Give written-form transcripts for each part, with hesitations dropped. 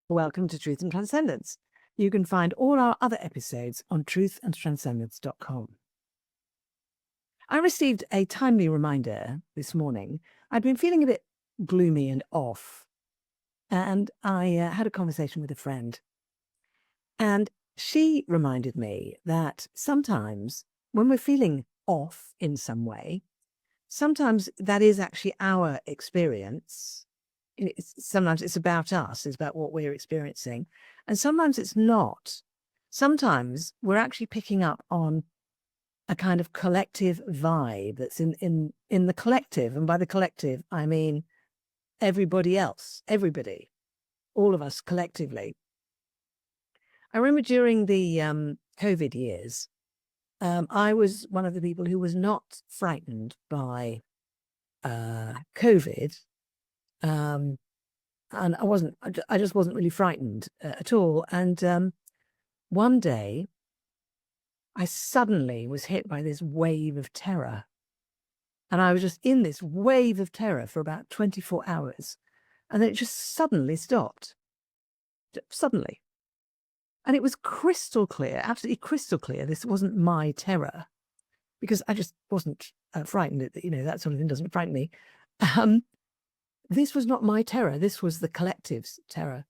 Welcome to Truth and Transcendence. You can find all our other episodes on truthandtranscendence.com. I received a timely reminder this morning. I'd been feeling a bit gloomy and off, and I had a conversation with a friend. And she reminded me that sometimes when we're feeling off in some way, sometimes that is actually our experience. Sometimes it's about us, it's about what we're experiencing. And sometimes it's not. Sometimes we're actually picking up on a kind of collective vibe that's in the collective. And by the collective, I mean everybody else, everybody, all of us collectively. I remember during the COVID years, I was one of the people who was not frightened by COVID. And I just wasn't really frightened at all. And one day I suddenly was hit by this wave of terror. And I was just in this wave of terror for about 24 hours. And then it just suddenly stopped. Suddenly. And it was crystal clear, absolutely crystal clear. This wasn't my terror because I just wasn't frightened. That sort of thing doesn't frighten me. This was not my terror. This was the collective's terror.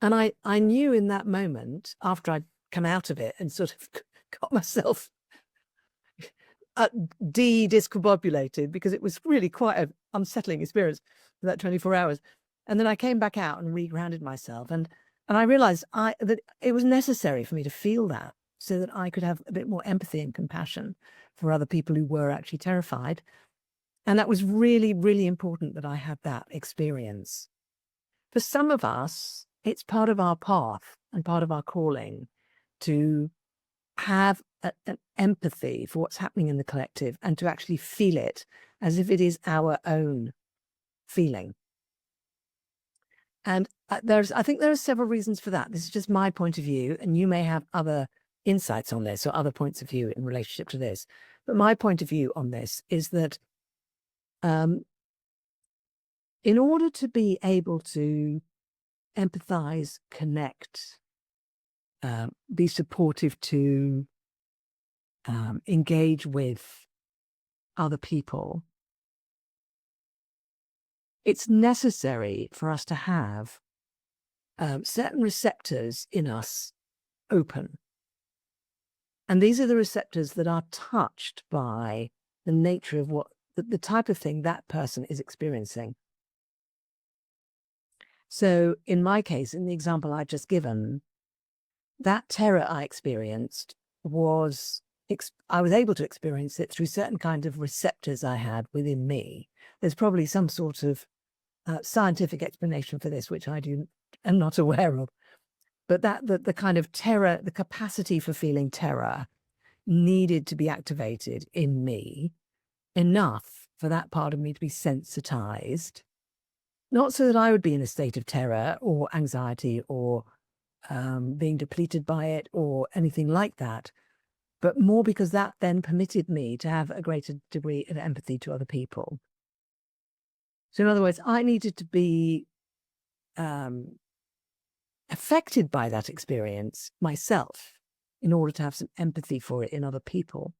And I knew in that moment, after I'd come out of it and sort of got myself discombobulated, because it was really quite an unsettling experience for that 24 hours. And then I came back out and regrounded myself. And I realized that it was necessary for me to feel that so that I could have a bit more empathy and compassion for other people who were actually terrified. And that was really, really important that I had that experience. For some of us, it's part of our path and part of our calling to have an empathy for what's happening in the collective and to actually feel it as if it is our own feeling. And I think there are several reasons for that. This is just my point of view, and you may have other insights on this or other points of view in relationship to this. But my point of view on this is that in order to be able to empathize, connect, be supportive to, engage with other people, it's necessary for us to have certain receptors in us open. And these are the receptors that are touched by the nature of what the type of thing that person is experiencing. So in my case, in the example I just given, that terror I experienced I was able to experience it through certain kind of receptors I had within me. There's probably some sort of scientific explanation for this, which am not aware of. But the kind of terror, the capacity for feeling terror needed to be activated in me enough for that part of me to be sensitized, not so that I would be in a state of terror or anxiety or being depleted by it or anything like that, but more because that then permitted me to have a greater degree of empathy to other people. So in other words, I needed to be affected by that experience myself in order to have some empathy for it in other people.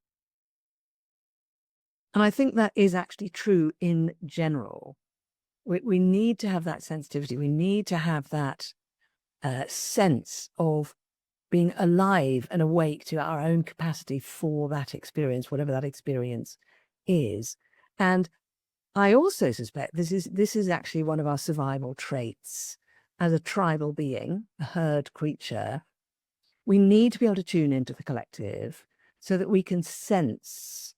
And I think that is actually true in general. We need to have that sensitivity. We need to have that sense of being alive and awake to our own capacity for that experience, whatever that experience is. And I also suspect this is actually one of our survival traits as a tribal being, a herd creature. We need to be able to tune into the collective so that we can sense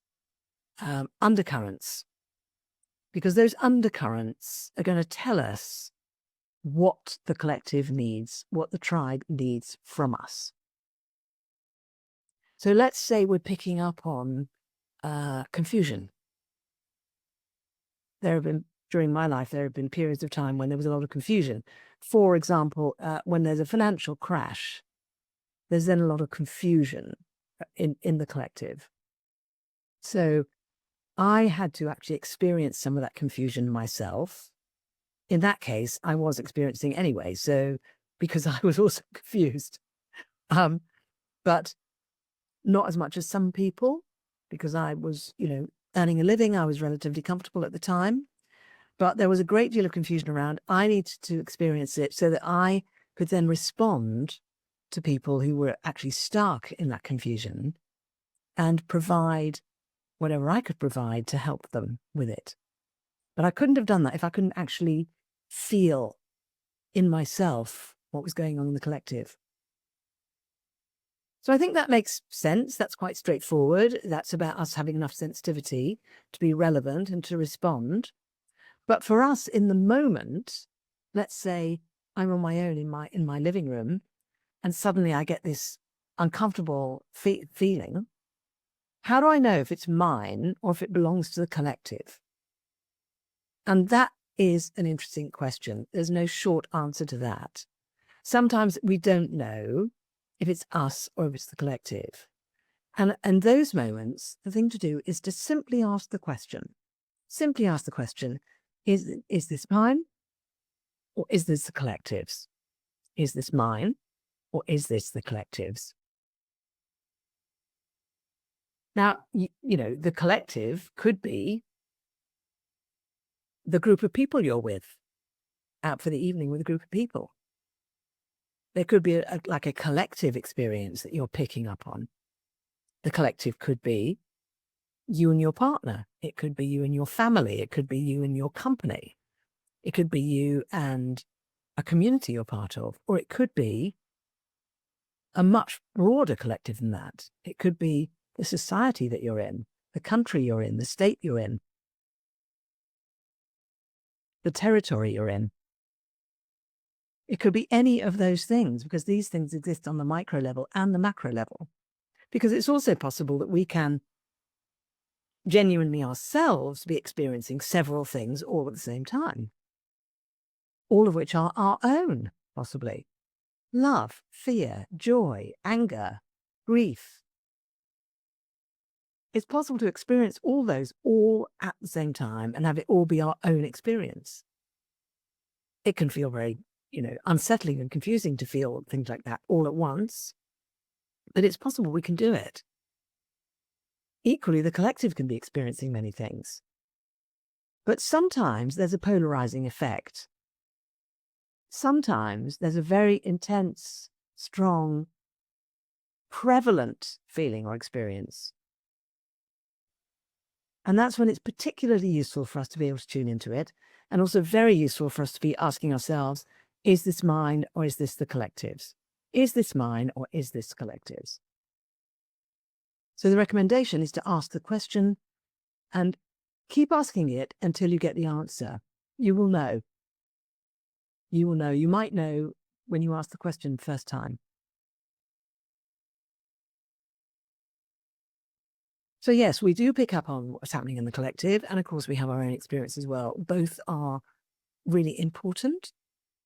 undercurrents, because those undercurrents are going to tell us what the collective needs, what the tribe needs from us. So let's say we're picking up on confusion. During my life, there have been periods of time when there was a lot of confusion. For example, when there's a financial crash, there's then a lot of confusion in the collective. So I had to actually experience some of that confusion myself. in that case, I was experiencing anyway. So, because I was also confused, um, but not as much as some people, because I was, earning a living. I was relatively comfortable at the time, but there was a great deal of confusion around. I needed to experience it so that I could then respond to people who were actually stuck in that confusion and provide whatever I could provide to help them with it. But I couldn't have done that if I couldn't actually feel in myself what was going on in the collective. So I think that makes sense. That's quite straightforward. That's about us having enough sensitivity to be relevant and to respond. But for us in the moment, let's say I'm on my own in my living room, and suddenly I get this uncomfortable feeling. How do I know if it's mine or if it belongs to the collective? And that is an interesting question. There's no short answer to that. Sometimes we don't know if it's us or if it's the collective. And in those moments, the thing to do is to simply ask the question. Simply ask the question, is this mine or is this the collective's? Is this mine or is this the collective's? Now, the collective could be the group of people you're with, out for the evening with a group of people. There could be like a collective experience that you're picking up on. The collective could be you and your partner. It could be you and your family. It could be you and your company. It could be you and a community you're part of. Or it could be a much broader collective than that. It could be the society that you're in, the country you're in, the state you're in, the territory you're in. It could be any of those things, because these things exist on the micro level and the macro level. Because it's also possible that we can genuinely ourselves be experiencing several things all at the same time, all of which are our own, possibly. Love, fear, joy, anger, grief. It's possible to experience all those all at the same time and have it all be our own experience. It can feel very, unsettling and confusing to feel things like that all at once, but it's possible we can do it. Equally, the collective can be experiencing many things. But sometimes there's a polarizing effect. Sometimes there's a very intense, strong, prevalent feeling or experience. And that's when it's particularly useful for us to be able to tune into it, and also very useful for us to be asking ourselves, is this mine or is this the collective's? Is this mine or is this collective's? So the recommendation is to ask the question and keep asking it until you get the answer. You will know. You will know. You might know when you ask the question first time. So yes, we do pick up on what's happening in the collective, and of course we have our own experience as well. Both are really important.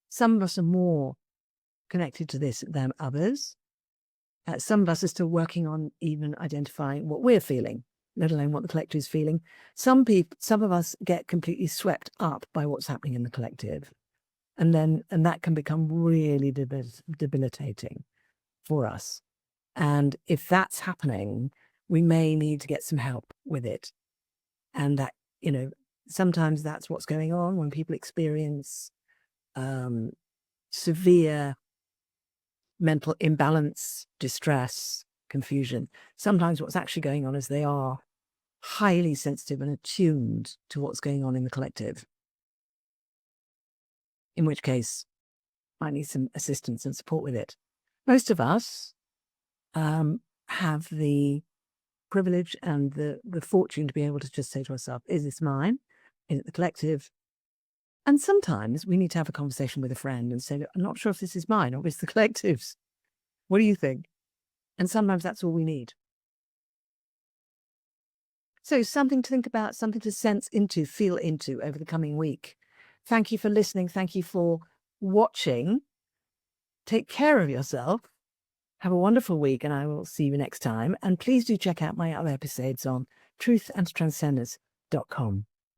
Some of us are more connected to this than others. Some of us are still working on even identifying what we're feeling, let alone what the collective is feeling. Some of us get completely swept up by what's happening in the collective, and that can become really debilitating for us. And if that's happening, we may need to get some help with it. And that, sometimes that's what's going on when people experience severe mental imbalance, distress, confusion. Sometimes what's actually going on is they are highly sensitive and attuned to what's going on in the collective, in which case might need some assistance and support with it. Most of us have the privilege and the fortune to be able to just say to ourselves, is this mine? Is it the collective? And sometimes we need to have a conversation with a friend and say, look, I'm not sure if this is mine or if it's the collective's. What do you think? And sometimes that's all we need. So something to think about, something to sense into, feel into over the coming week. Thank you for listening. Thank you for watching. Take care of yourself. Have a wonderful week, and I will see you next time. And please do check out my other episodes on truthandtranscendence.com.